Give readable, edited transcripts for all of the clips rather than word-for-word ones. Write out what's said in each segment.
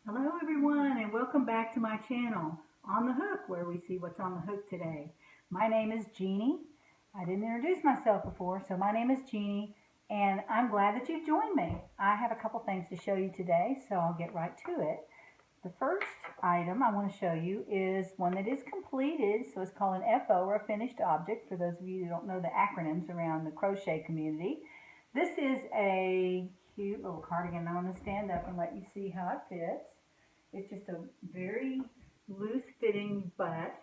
Hello everyone and welcome back to my channel, On the Hook, where we see what's on the hook today. My name is Jeannie. I didn't introduce myself before, so my name is Jeannie and I'm glad that you've joined me. I have a couple things to show you today, so I'll get right to it. The first item I want to show you is one that is completed, so it's called an FO, or a finished object, for those of you who don't know the acronyms around the crochet community. This is a cute little cardigan. I'm going to stand up and let you see how it fits. It's just a very loose fitting butt.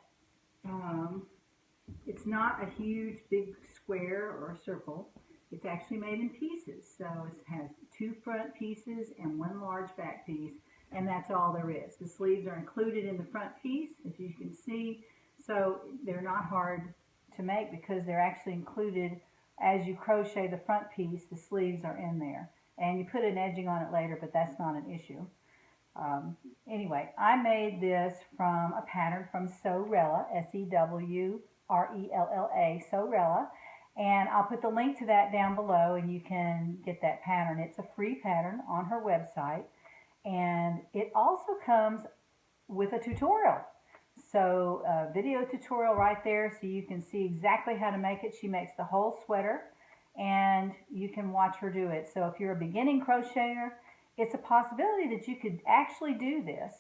It's not a huge big square or circle. It's actually made in pieces. So it has two front pieces and one large back piece, and that's all there is. The sleeves are included in the front piece, as you can see, so they're not hard to make because they're actually included as you crochet the front piece. The sleeves are in there, and you put an edging on it later, but that's not an issue. Anyway, I made this from a pattern from Sewrella, Sewrella, Sewrella, and I'll put the link to that down below and you can get that pattern. It's a free pattern on her website, and it also comes with a tutorial. So a video tutorial right there so you can see exactly how to make it. She makes the whole sweater and you can watch her do it. So if you're a beginning crocheter, it's a possibility that you could actually do this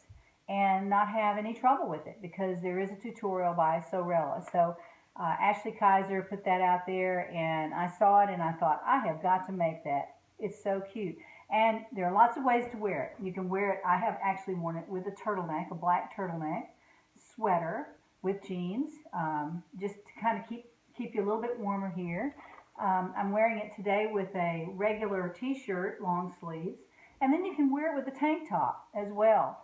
and not have any trouble with it because there is a tutorial by Sewrella. So Ashley Kaiser put that out there and I saw it and I thought, I have got to make that. It's so cute. And there are lots of ways to wear it. You can wear it, I have actually worn it with a turtleneck, a black turtleneck, sweater with jeans, just to kind of keep you a little bit warmer here. I'm wearing it today with a regular t-shirt, long sleeves. And then you can wear it with a tank top as well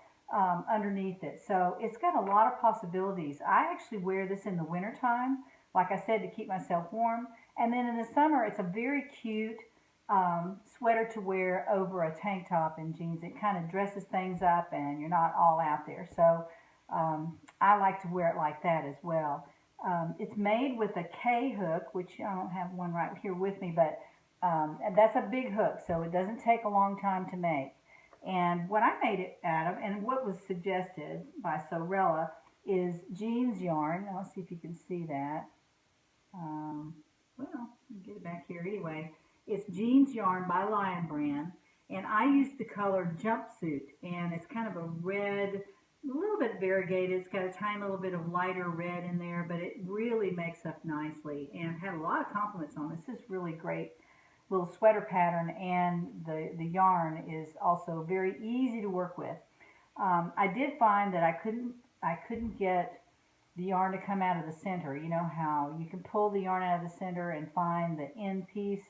underneath it. So it's got a lot of possibilities. I actually wear this in the wintertime, like I said, to keep myself warm. And then in the summer, it's a very cute sweater to wear over a tank top and jeans. It kind of dresses things up and you're not all out there. So I like to wear it like that as well. It's made with a K hook, which I don't have one right here with me, but that's a big hook, so it doesn't take a long time to make. And what I made it out of, and what was suggested by Sewrella, is jeans yarn. Now, let's see if you can see that. Well, get it back here anyway. It's jeans yarn by Lion Brand, and I used the color Jumpsuit, and it's kind of a red, a little bit variegated. It's got a tiny little bit of lighter red in there, but it really makes up nicely and had a lot of compliments on it. This is really great little sweater pattern, and the yarn is also very easy to work with. I did find that I couldn't get the yarn to come out of the center. You know how you can pull the yarn out of the center and find the end piece.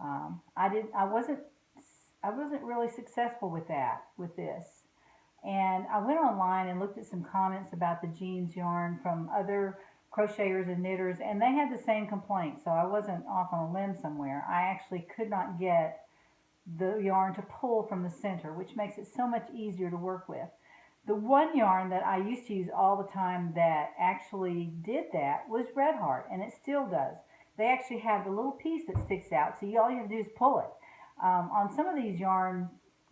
I wasn't really successful with that with this. And I went online and looked at some comments about the jeans yarn from other crocheters and knitters, and they had the same complaint, so I wasn't off on a limb somewhere. I actually could not get the yarn to pull from the center, which makes it so much easier to work with. The one yarn that I used to use all the time that actually did that was Red Heart, and it still does. They actually have the little piece that sticks out, so all you have to do is pull it. On some of these yarn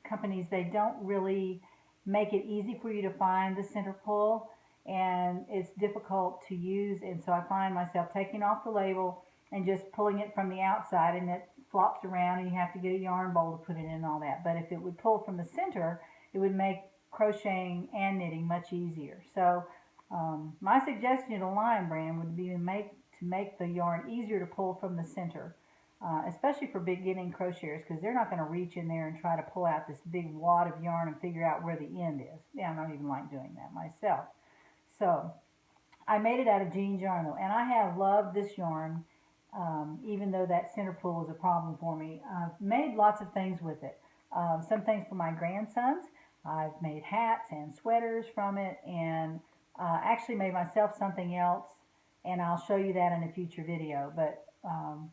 companies, they don't really make it easy for you to find the center pull, and it's difficult to use, and so I find myself taking off the label and just pulling it from the outside, and it flops around and you have to get a yarn bowl to put it in and all that. But if it would pull from the center, it would make crocheting and knitting much easier. So my suggestion to Lion Brand would be to make the yarn easier to pull from the center, especially for beginning crocheters, because they're not going to reach in there and try to pull out this big wad of yarn and figure out where the end is. Yeah, I don't even like doing that myself. So I made it out of jeans yarn though, and I have loved this yarn, even though that center pull was a problem for me. I've made lots of things with it. Some things for my grandsons. I've made hats and sweaters from it, and actually made myself something else, and I'll show you that in a future video. But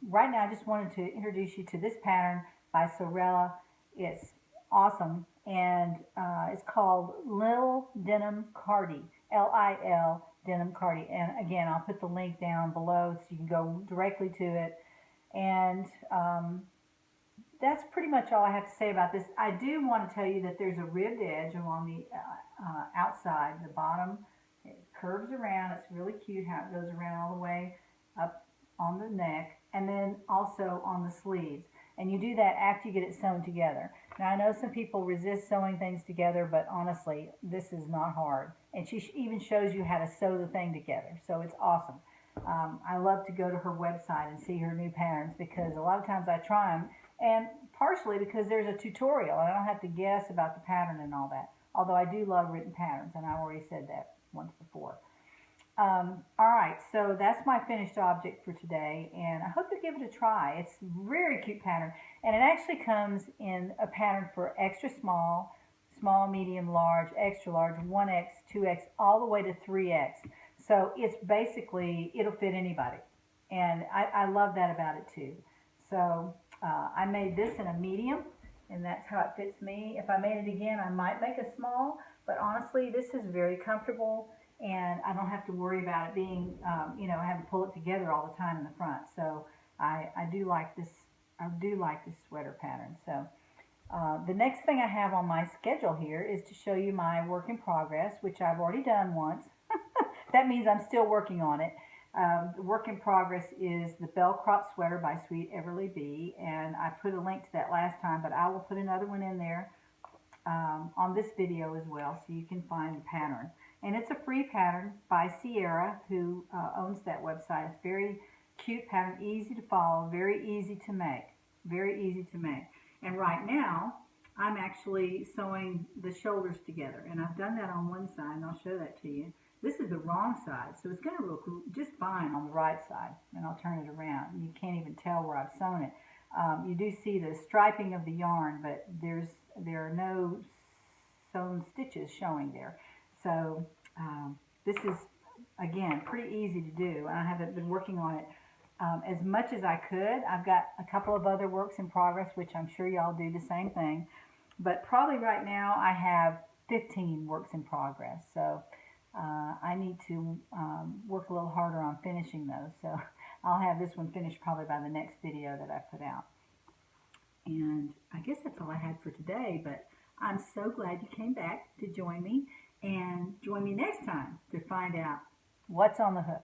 right now I just wanted to introduce you to this pattern by Sewrella. It's awesome, and it's called Lil Denim Cari. Lil Denim Cari. And again, I'll put the link down below so you can go directly to it. And that's pretty much all I have to say about this. I do want to tell you that there's a ribbed edge along the outside, the bottom. It curves around. It's really cute how it goes around all the way up on the neck, and then also on the sleeves. And you do that after you get it sewn together. Now I know some people resist sewing things together, but honestly, this is not hard. And she even shows you how to sew the thing together, so it's awesome. I love to go to her website and see her new patterns because a lot of times I try them, and partially because there's a tutorial and I don't have to guess about the pattern and all that. Although I do love written patterns, and I already said that once before. Alright, so that's my finished object for today, and I hope you give it a try. It's a very cute pattern, and it actually comes in a pattern for extra small, small, medium, large, extra large, 1X, 2X, all the way to 3X. So it's basically, it'll fit anybody, and I love that about it too. So I made this in a medium, and that's how it fits me. If I made it again, I might make a small, but honestly, this is very comfortable, and I don't have to worry about it being, you know, I have to pull it together all the time in the front. So I do like this. I do like this sweater pattern. So the next thing I have on my schedule here is to show you my work in progress, which I've already done once. That means I'm still working on it. The work in progress is the Bell Crop Sweater by Sweet Everly B, and I put a link to that last time, but I will put another one in there on this video as well, so you can find the pattern. And it's a free pattern by Sewrella, who owns that website. It's very cute pattern, easy to follow, very easy to make, very easy to make. And right now, I'm actually sewing the shoulders together, and I've done that on one side, and I'll show that to you. This is the wrong side, so it's going to look just fine on the right side, and I'll turn it around. You can't even tell where I've sewn it. You do see the striping of the yarn, but there are no sewn stitches showing there. So this is, again, pretty easy to do. I haven't been working on it as much as I could. I've got a couple of other works in progress, which I'm sure y'all do the same thing. But probably right now I have 15 works in progress. So I need to work a little harder on finishing those. So I'll have this one finished probably by the next video that I put out. And I guess that's all I had for today, but I'm so glad you came back to join me, and join me next time to find out what's on the hook.